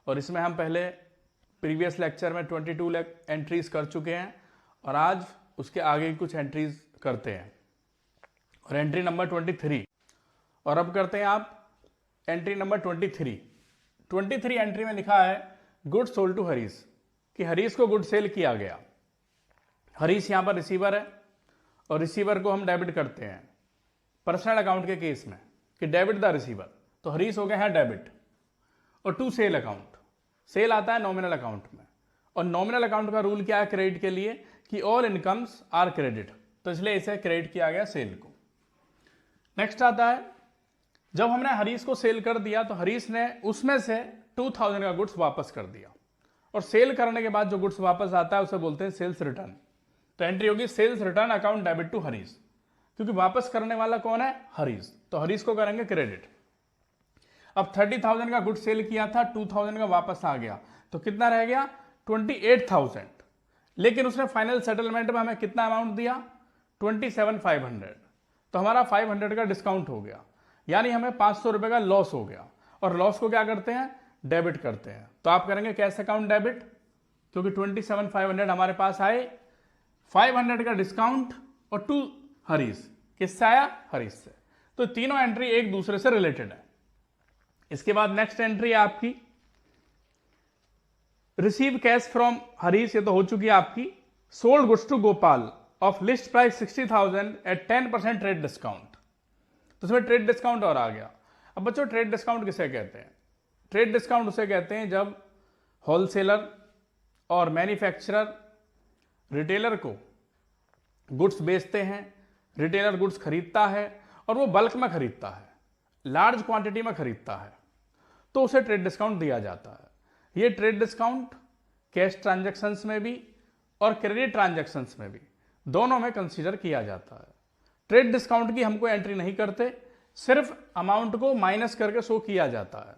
और इसमें हम पहले प्रीवियस लेक्चर में 22 एंट्रीज कर चुके हैं और आज उसके आगे कुछ एंट्रीज करते हैं। और एंट्री नंबर 23 और अब करते हैं आप एंट्री नंबर 23 एंट्री में लिखा है गुड्स सोल्ड टू हरीश, कि हरीश को गुड सेल किया गया। हरीश यहाँ पर रिसीवर है और रिसीवर को हम डेबिट करते हैं पर्सनल अकाउंट के केस में कि डेबिट द रिसीवर, तो हरीश हो गया है डेबिट। और टू सेल अकाउंट, सेल आता है नॉमिनल अकाउंट में और नॉमिनल अकाउंट का रूल क्या है क्रेडिट के लिए कि ऑल इनकम्स आर क्रेडिट, तो इसलिए इसे क्रेडिट किया गया सेल को। नेक्स्ट आता है जब हमने हरीश को सेल कर दिया तो हरीश ने उसमें से 2000 का गुड्स वापस कर दिया और सेल करने के बाद जो गुड्स वापस आता है उसे बोलते हैं सेल्स रिटर्न। तो एंट्री होगी sales return account debit to Harish, क्योंकि वापस करने वाला कौन है हरीश, तो हरीश को करेंगे क्रेडिट। अब 30,000 का गुड्स सेल किया था, 2000 का वापस आ गया, तो कितना रह गया 28,000, लेकिन उसने फाइनल सेटलमेंट में हमें कितना अमाउंट दिया 27,500, तो हमारा 500 का डिस्काउंट हो गया, यानी हमें 500 रुपए का लॉस हो गया। और लॉस को क्या करते हैं डेबिट करते हैं, तो आप करेंगे कैश अकाउंट डेबिट, क्योंकि 27,500 हमारे पास आए, 500 का डिस्काउंट और टू हरीश, किससे आया हरीश से। तो तीनों एंट्री एक दूसरे से रिलेटेड है। इसके बाद नेक्स्ट एंट्री है आपकी रिसीव कैश फ्रॉम हरीश, ये तो हो चुकी है आपकी। Sold goods to Gopal of list price 60,000 at 10% trade discount, तो इसमें ट्रेड डिस्काउंट और आ गया। अब बच्चों ट्रेड डिस्काउंट किसे कहते हैं? ट्रेड डिस्काउंट उसे कहते हैं जब होलसेलर और मैन्युफैक्चरर रिटेलर को गुड्स बेचते हैं, रिटेलर गुड्स खरीदता है और वो बल्क में खरीदता है, लार्ज क्वांटिटी में खरीदता है, तो उसे ट्रेड डिस्काउंट दिया जाता है। ये ट्रेड डिस्काउंट कैश ट्रांजैक्शंस में भी और क्रेडिट ट्रांजैक्शंस में भी दोनों में कंसीडर किया जाता है। ट्रेड डिस्काउंट की हमको एंट्री नहीं करते, सिर्फ अमाउंट को माइनस करके शो किया जाता है।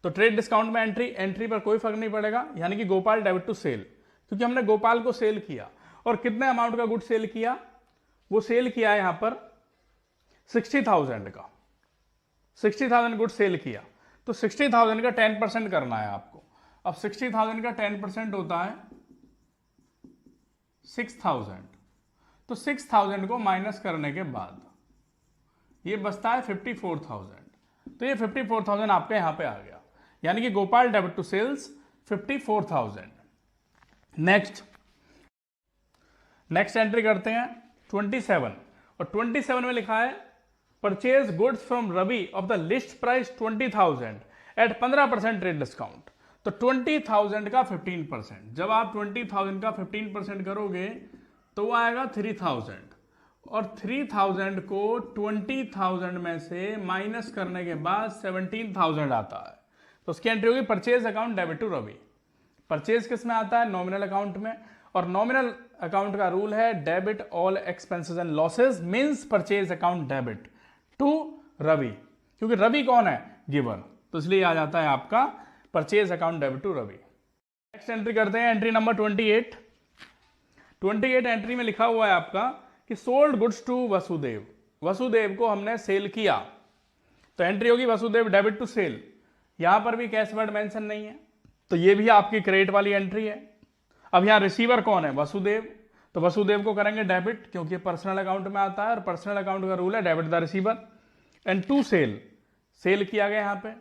तो ट्रेड डिस्काउंट में एंट्री पर कोई फर्क नहीं पड़ेगा, यानी कि गोपाल डेबिट टू सेल, क्योंकि हमने गोपाल को सेल किया और कितने अमाउंट का गुड सेल किया, वो सेल किया है यहां पर 60,000 का, 60,000 गुड सेल किया, तो 60,000 का 10% करना है आपको। अब 60,000 का 10% होता है 6,000, तो 6,000 को माइनस करने के बाद ये बचता है 54,000, तो ये 54,000 आपके यहां पे आ गया, यानी कि Gopal debit to sales 54,000। Next entry करते हैं 27 और 27 में लिखा है purchase goods from Ravi of the list price 20,000 at 15% trade discount, तो 20,000 का 15%, जब आप 20,000 का 15% करोगे तो वो आएगा 3,000 और 3,000 को 20,000 में से माइनस करने के बाद 17,000 आता है, तो उसकी एंट्री होगी purchase account debit to Ravi. Purchase किस में आता है नॉमिनल अकाउंट में, और नॉमिनल अकाउंट का रूल है debit all expenses and losses means purchase account debit to Ravi, क्योंकि रवि कौन है गिवर, तो इसलिए आ जाता है आपका purchase account debit to Ravi. Next entry करते हैं एंट्री नंबर 28 एंट्री में लिखा हुआ है आपका कि sold goods to Vasudev, Vasudev को हमने सेल किया, तो एंट्री होगी वसुदेव डेबिट टू सेल। यहां पर भी कैश वर्ड मेंशन नहीं है, तो ये भी आपकी क्रेडिट वाली एंट्री है। अब यहां रिसीवर कौन है वसुदेव, तो वसुदेव को करेंगे डेबिट, क्योंकि पर्सनल अकाउंट में आता है और पर्सनल अकाउंट का रूल है debit the receiver. And to sale, sale किया गया यहां पे,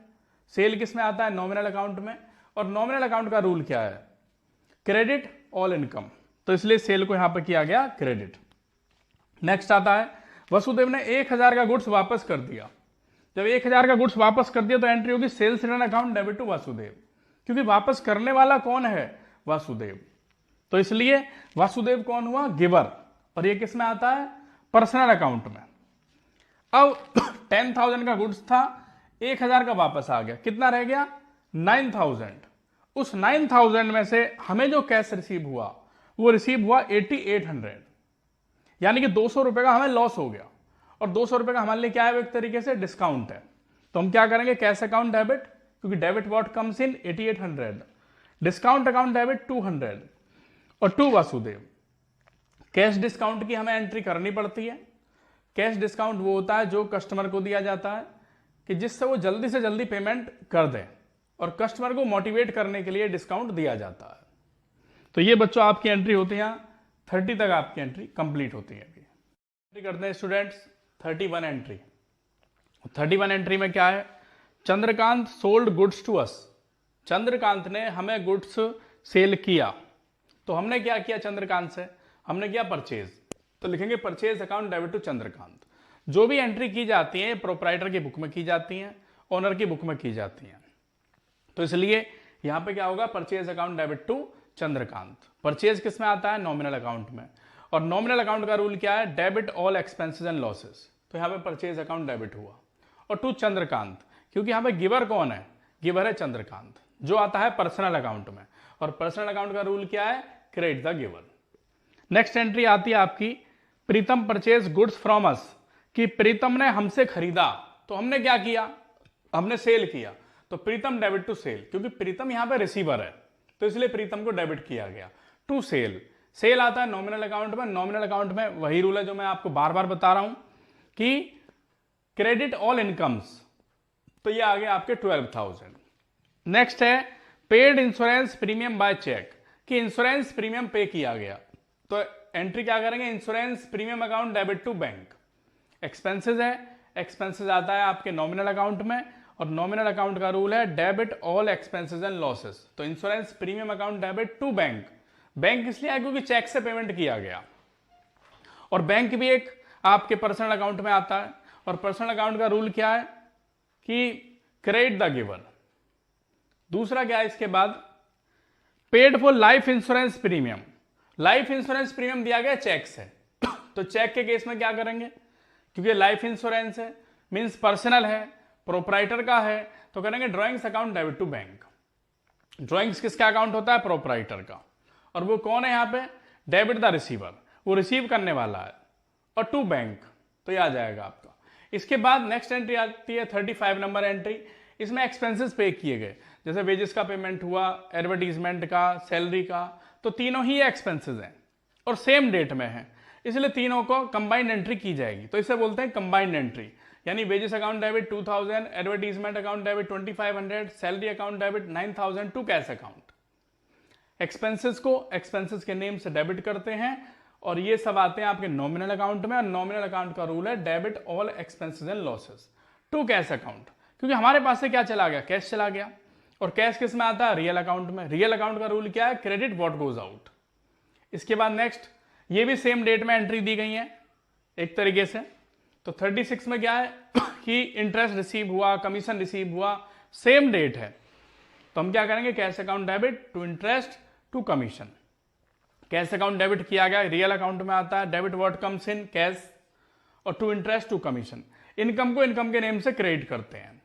सेल किस में आता है नॉमिनल अकाउंट में, और नॉमिनल अकाउंट का रूल क्या है क्रेडिट ऑल इनकम, तो इसलिए सेल को यहां पे किया गया क्रेडिट। नेक्स्ट आता है वसुदेव ने 1,000 का गुड्स वापस कर दिया, जब 1,000 का गुड्स वापस कर दिया तो एंट्री होगी sales return account debit to Vasudev, क्योंकि वापस करने वाला कौन है वासुदेव, तो इसलिए वासुदेव कौन हुआ गिवर, और ये किस में आता है पर्सनल अकाउंट में। अब 10,000 का गुड्स था, 1,000 का वापस आ गया, कितना रह गया 9,000, उस 9,000 में से हमें जो कैश रिसीव हुआ वो रिसीव हुआ 8,800, यानी कि 200 रुपए का हमें लॉस हो गया, और 200 रुपए का हमारे लिए क्या है एक तरीके से डिस्काउंट है, तो हम क्या करेंगे कैश अकाउंट डेबिट, क्योंकि debit what comes in 8,800, discount account debit 200 और टू वासुदेव। कैश डिस्काउंट की हमें एंट्री करनी पड़ती है। कैश डिस्काउंट वो होता है जो कस्टमर को दिया जाता है कि जिससे वो जल्दी से जल्दी पेमेंट कर दे और कस्टमर को मोटिवेट करने के लिए डिस्काउंट दिया जाता है। तो ये बच्चों आपकी एंट्री होती है, 30 तक आपकी एंट्री कंप्लीट होती है। एंट्री करते हैं स्टूडेंट्स 31 एंट्री। 31 एंट्री में क्या है, Chandrakant sold goods to us. Chandrakant ने हमें गुड्स सेल किया। तो हमने क्या किया चंद्रकांत से, हमने किया परचेज। तो लिखेंगे purchase account debit to Chandrakant. जो भी एंट्री की जाती है प्रोप्राइटर की बुक में की जाती हैं, ओनर की बुक में की जाती हैं। तो इसलिए यहां पे क्या होगा, purchase account debit to Chandrakant. Purchase किस में आता है, नॉमिनल अकाउंट में। और नॉमिनल अकाउंट का रूल क्या है, debit all expenses and losses. तो यहां पे परचेज अकाउंट डेबिट हुआ। और टू चंद्रकांत, क्योंकि यहां पे गिवर कौन है, गिवर है चंद्रकांत, जो आता है पर्सनल अकाउंट में। और पर्सनल अकाउंट का रूल क्या है, credit the giver. Next entry आती है आपकी, प्रीतम परचेज गुड्स फ्रॉम अस, कि प्रीतम ने हमसे खरीदा। तो हमने क्या किया, हमने सेल किया। तो प्रीतम डेबिट टू सेल, क्योंकि प्रीतम यहां पे रिसीवर है, तो इसलिए प्रीतम को डेबिट किया गया। टू सेल, सेल आता है नॉमिनल अकाउंट में। नॉमिनल अकाउंट में वही रूल है जो मैं आपको बार बार बता रहा हूं कि क्रेडिट ऑल इनकम्स। तो ये आ गया आपके 12,000। नेक्स्ट है paid insurance premium by cheque, कि इंश्योरेंस प्रीमियम पे किया गया। तो एंट्री क्या करेंगे, insurance premium account debit to bank. Expenses है, एक्सपेंसेस आता है आपके नॉमिनल अकाउंट में। और नॉमिनल अकाउंट का रूल है debit all expenses and losses. तो insurance premium account debit to bank. Bank इसलिए है क्योंकि चेक से पेमेंट किया गया। और बैंक भी एक आपके पर्सनल अकाउंट में आता है। और पर्सनल अकाउंट का रूल क्या है कि क्रेडिट द गिवर। दूसरा क्या है इसके बाद, paid for life insurance premium. Life insurance premium दिया गया चेक से। तो चेक के केस में क्या करेंगे, क्योंकि लाइफ इंश्योरेंस है, मींस पर्सनल है, प्रोप्राइटर का है, तो करेंगे drawings account debit to bank. Drawings किसका अकाउंट होता है, प्रोप्राइटर का। और वो कौन है यहां पे, डेबिट द रिसीवर, वो रिसीव करने वाला है। और टू बैंक, तो ये आ जाएगा आपका। इसके बाद नेक्स्ट एंट्री आती है 35 नंबर एंट्री। इसमें एक्सपेंसेस पे किए गए, जैसे वेजेस का पेमेंट हुआ, एडवर्टीजमेंट का, सैलरी का। तो तीनों ही एक्सपेंसेस हैं और सेम डेट में है, इसलिए तीनों को कंबाइंड एंट्री की जाएगी। तो इसे बोलते हैं कंबाइंड एंट्री। यानी wages account debit 2000, advertisement account debit 2500, salary account debit 9000 to cash account. Expenses को एक्सपेंसेस के नेम से डेबिट करते हैं और ये सब आते हैं आपके नॉमिनल अकाउंट में। और नॉमिनल अकाउंट का रूल है debit all expenses and losses to cash account, क्योंकि हमारे पास से क्या चला गया, कैश चला गया। और कैश किस में आता है, रियल अकाउंट में। रियल अकाउंट का रूल क्या है, क्रेडिट व्हाट गोज आउट। इसके बाद नेक्स्ट, ये भी सेम डेट में एंट्री दी गई है एक तरीके से। तो 36 में क्या है कि इंटरेस्ट रिसीव हुआ, कमीशन रिसीव हुआ, सेम डेट है। तो हम क्या करेंगे, cash account debit to interest to commission. Cash account debit किया गया, रियल अकाउंट में आता है, debit what comes in cash, और to interest to commission. Income को इनकम के नेम से क्रेडिट करते हैं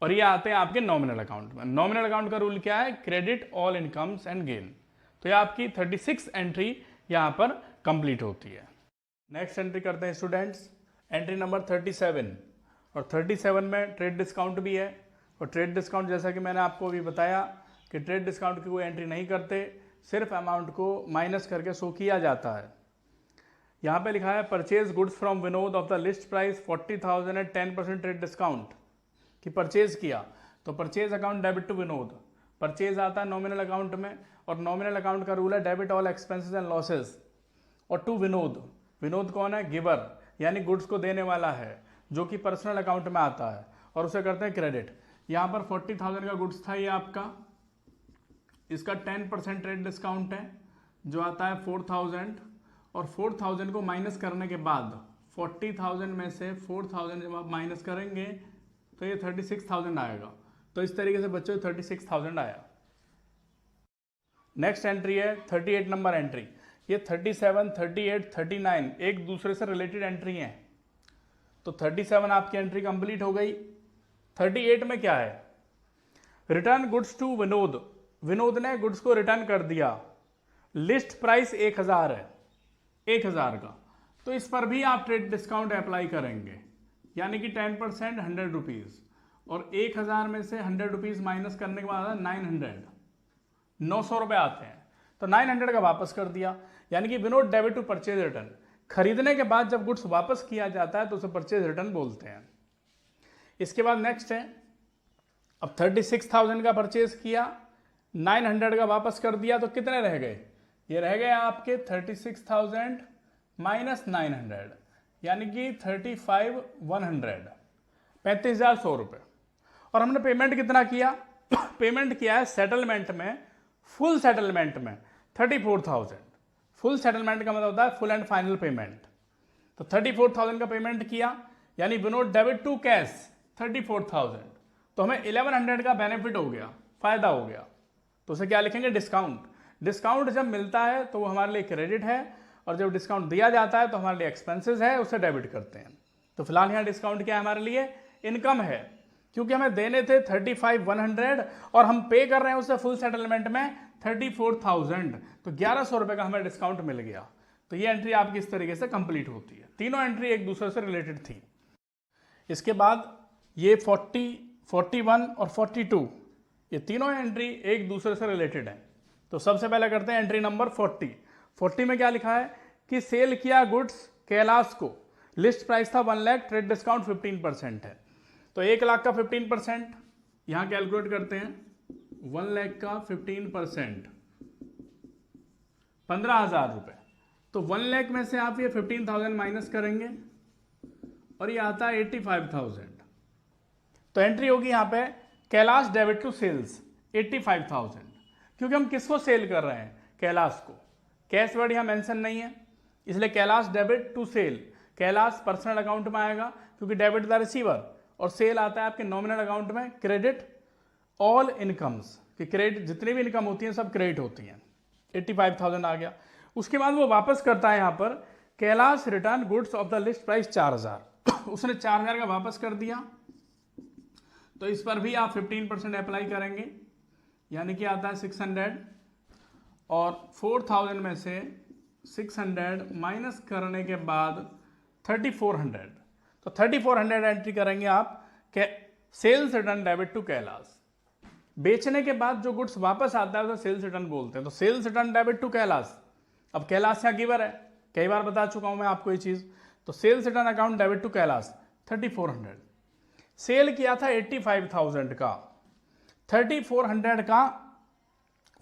और ये आते हैं आपके नॉमिनल अकाउंट में। नॉमिनल अकाउंट का रूल क्या है, credit all incomes and gain. तो ये आपकी 36 एंट्री यहां पर कंप्लीट होती है। नेक्स्ट एंट्री करते हैं स्टूडेंट्स, एंट्री नंबर 37। और 37 में ट्रेड डिस्काउंट भी है। और ट्रेड डिस्काउंट जैसा कि मैंने आपको अभी बताया कि ट्रेड डिस्काउंट की कोई एंट्री नहीं करते, सिर्फ अमाउंट को माइनस करके शो किया जाता है। यहाँ पे लिखा है purchase goods from Vinod of the list price 40,000 at 10% trade discount, कि परचेज किया। तो purchase account debit to Vinod. Purchase आता है नॉमिनल अकाउंट में और नॉमिनल अकाउंट का रूल है debit all expenses and losses. और टू विनोद, विनोद कौन है, गिवर, यानी गुड्स को देने वाला है, जो कि पर्सनल अकाउंट में आता है और उसे करते हैं क्रेडिट। यहाँ पर 40,000 का गुड्स था ये आपका, इसका 10% ट्रेड डिस्काउंट है जो आता है 4,000। और 4,000 को माइनस करने के बाद 40,000 में से 4,000 जब आप माइनस करेंगे तो ये 36,000 आएगा। तो इस तरीके से बच्चों 36,000 आया। नेक्स्ट एंट्री है 38 नंबर एंट्री। ये 37, 38, 39 एक दूसरे से रिलेटेड एंट्री हैं। तो 37 आपकी एंट्री कंप्लीट हो गई। 38 में क्या है, return goods to Vinod. Vinod ने गुड्स को रिटर्न कर दिया। लिस्ट प्राइस 1,000 है, 1,000 का। तो इस पर भी आप ट्रेड डिस्काउंट अप्लाई करेंगे, यानी कि 10% 100 रुपीज। और 1,000 में से 100 रुपीज माइनस करने के बाद 900 रुपए आते हैं। तो 900 का वापस कर दिया, यानी कि Vinod debit to purchase return. खरीदने के बाद जब गुड्स वापस किया जाता है तो उसे परचेज रिटर्न बोलते हैं। इसके बाद नेक्स्ट है अब 36,000 का परचेज किया, 900 का वापस कर दिया, तो कितने रह गए? ये रह गए आपके 36,000 माइनस 900, यानी कि 35,100, 35,100 रुपये। और हमने पेमेंट कितना किया? पेमेंट किया है सेटलमेंट में, फुल सेटलमेंट में 34,000। फुल सेटलमेंट का मतलब होता है फुल एंड फाइनल पेमेंट। तो 34,000 का पेमेंट किया, यानी विनोड डेबिट टू कैश 34,000, तो हमें 1100 का बेनिफिट हो गया, फायदा हो गया। तो उसे क्या लिखेंगे? डिस्काउंट। डिस्काउंट जब मिलता है तो वो हमारे लिए क्रेडिट है, और जब डिस्काउंट दिया जाता है तो हमारे लिए एक्सपेंसेस है, उसे डेबिट करते हैं। तो फिलहाल यहाँ डिस्काउंट क्या है हमारे लिए? इनकम है, क्योंकि हमें देने थे 35,100 और हम पे कर रहे हैं उससे फुल सेटलमेंट में 34,000, तो 1,100 रुपये का हमें डिस्काउंट मिल गया। तो ये एंट्री आपकी इस तरीके से कंप्लीट होती है। तीनों एंट्री एक दूसरे से रिलेटेड थी। इसके बाद ये 40, 41 और 42, ये तीनों एंट्री एक दूसरे से रिलेटेड है। तो सबसे पहले करते हैं एंट्री नंबर 40। 40 में क्या लिखा है कि सेल किया गुड्स कैलाश को, लिस्ट प्राइस था 1 लाख, ट्रेड डिस्काउंट 15% है। तो 1 लाख का 15% यहाँ कैलकुलेट करते हैं, 1 लाख का 15% 15,000 रुपये। तो 1 लाख में से आप ये 15,000 माइनस करेंगे और ये आता है 85,000। तो एंट्री होगी यहाँ पे कैलाश डेबिट टू सेल्स 85,000, क्योंकि हम किसको सेल कर रहे हैं? कैलाश को। कैश वर्ड यहाँ मेंशन नहीं है, इसलिए Kailash debit to sale. Kailash personal account में आएगा क्योंकि डेबिट द रिसीवर, और सेल आता है आपके नॉमिनल अकाउंट में। क्रेडिट ऑल इनकम्स, कि क्रेडिट जितनी भी इनकम होती है सब क्रेडिट होती हैं। 85,000 आ गया। उसके बाद वो वापस करता है यहाँ पर Kailash return goods of the list price 4,000। उसने 4,000 का वापस कर दिया, तो इस पर भी आप 15% अप्लाई करेंगे, यानी कि आता है 600, और 4,000 में से 600 माइनस करने के बाद 3,400, तो 3,400 एंट्री करेंगे आप sales return debit to Kailash. बेचने के बाद जो गुड्स वापस आता है उसे सेल्स रिटर्न बोलते हैं। तो sales return debit to Kailash. अब कैलाश यहाँ गिवर है, कई बार बता चुका हूं मैं आपको ये चीज। तो sales return account debit to Kailash 3,400। Sale किया था 85,000 का, 3,400 का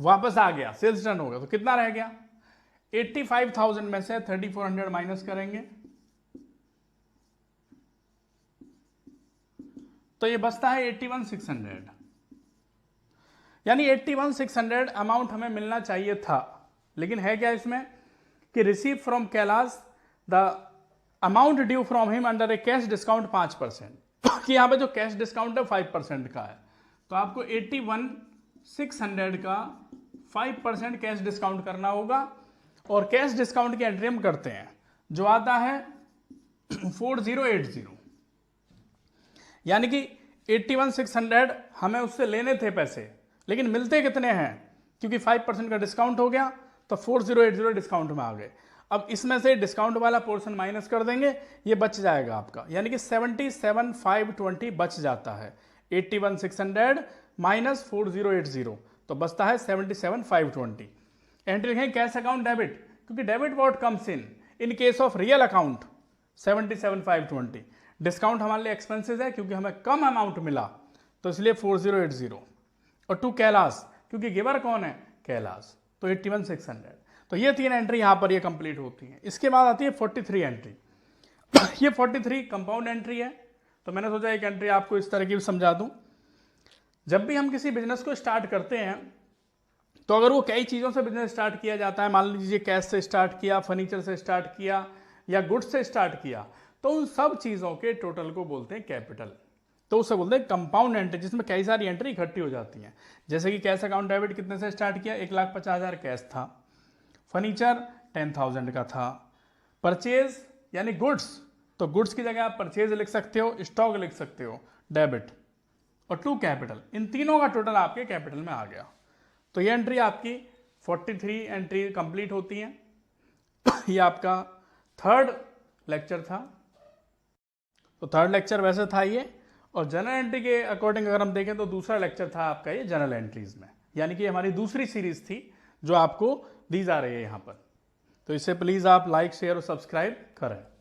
वापस आ गया, सेल्स रिटर्न हो गया, तो कितना रह गया? 85,000 में से 3,400 माइनस करेंगे, तो ये बचता है 81,600। यानी 81,600 अमाउंट हमें मिलना चाहिए था, लेकिन है क्या इसमें कि receive from Kailash the amount due from him under A cash discount 5%, कि यहाँ पे जो कैश डिस्काउंट है 5% का है। तो आपको 81,600 का 5% कैश डिस्काउंट करना होगा, और कैश डिस्काउंट की एंट्री हम करते हैं जो आता है 4080, यानी कि 81,600 हमें उससे लेने थे पैसे, लेकिन मिलते कितने हैं? क्योंकि 5% का डिस्काउंट हो गया, तो 4080 डिस्काउंट में आ गए। अब इसमें से डिस्काउंट वाला पोर्शन माइनस कर देंगे, ये बच जाएगा आपका, यानी कि 77,520 बच जाता है। 81,600 माइनस 4080, तो बचता है 77,520। एंट्री लिखें कैश अकाउंट डेबिट, क्योंकि debit what comes in case of real account 77,520। Discount हमारे लिए एक्सपेंसेस है क्योंकि हमें कम अमाउंट मिला, तो इसलिए 4080। और टू कैलाश, क्योंकि गिवर कौन है? कैलाश, तो 81,600। तो ये 3 एंट्री यहाँ पर ये कंप्लीट होती हैं। इसके बाद आती है 43 एंट्री। ये 43 कंपाउंड एंट्री है, तो मैंने सोचा एक एंट्री आपको इस तरह की समझा दूं। जब भी हम किसी बिजनेस को स्टार्ट करते हैं, तो अगर वो कई चीज़ों से बिजनेस स्टार्ट किया जाता है, मान लीजिए कैश से स्टार्ट किया, फर्नीचर से स्टार्ट किया, या गुड्स से स्टार्ट किया, तो उन सब चीज़ों के टोटल को बोलते हैं कैपिटल। तो उसे बोलते हैं कंपाउंड एंट्री, जिसमें कई सारी एंट्री इकट्ठी हो जाती हैं। जैसे कि कैश अकाउंट डेबिट कितने से स्टार्ट किया? 1,50,000 कैश था, फर्नीचर 10,000 का था, परचेज यानी गुड्स, तो गुड्स की जगह आप परचेज लिख सकते हो, स्टॉक लिख सकते हो, डेबिट, और टू कैपिटल, इन तीनों का टोटल आपके कैपिटल में आ गया। तो ये एंट्री आपकी 43 एंट्री कंप्लीट होती हैं। ये आपका 3rd लेक्चर था। तो 3rd लेक्चर वैसे था ये, और जनरल एंट्री के अकॉर्डिंग अगर हम देखें तो दूसरा लेक्चर था आपका ये जनरल एंट्रीज में, यानी कि हमारी दूसरी सीरीज थी जो आपको दी जा रही है यहाँ पर। तो इसे प्लीज़ आप लाइक, शेयर और सब्सक्राइब करें।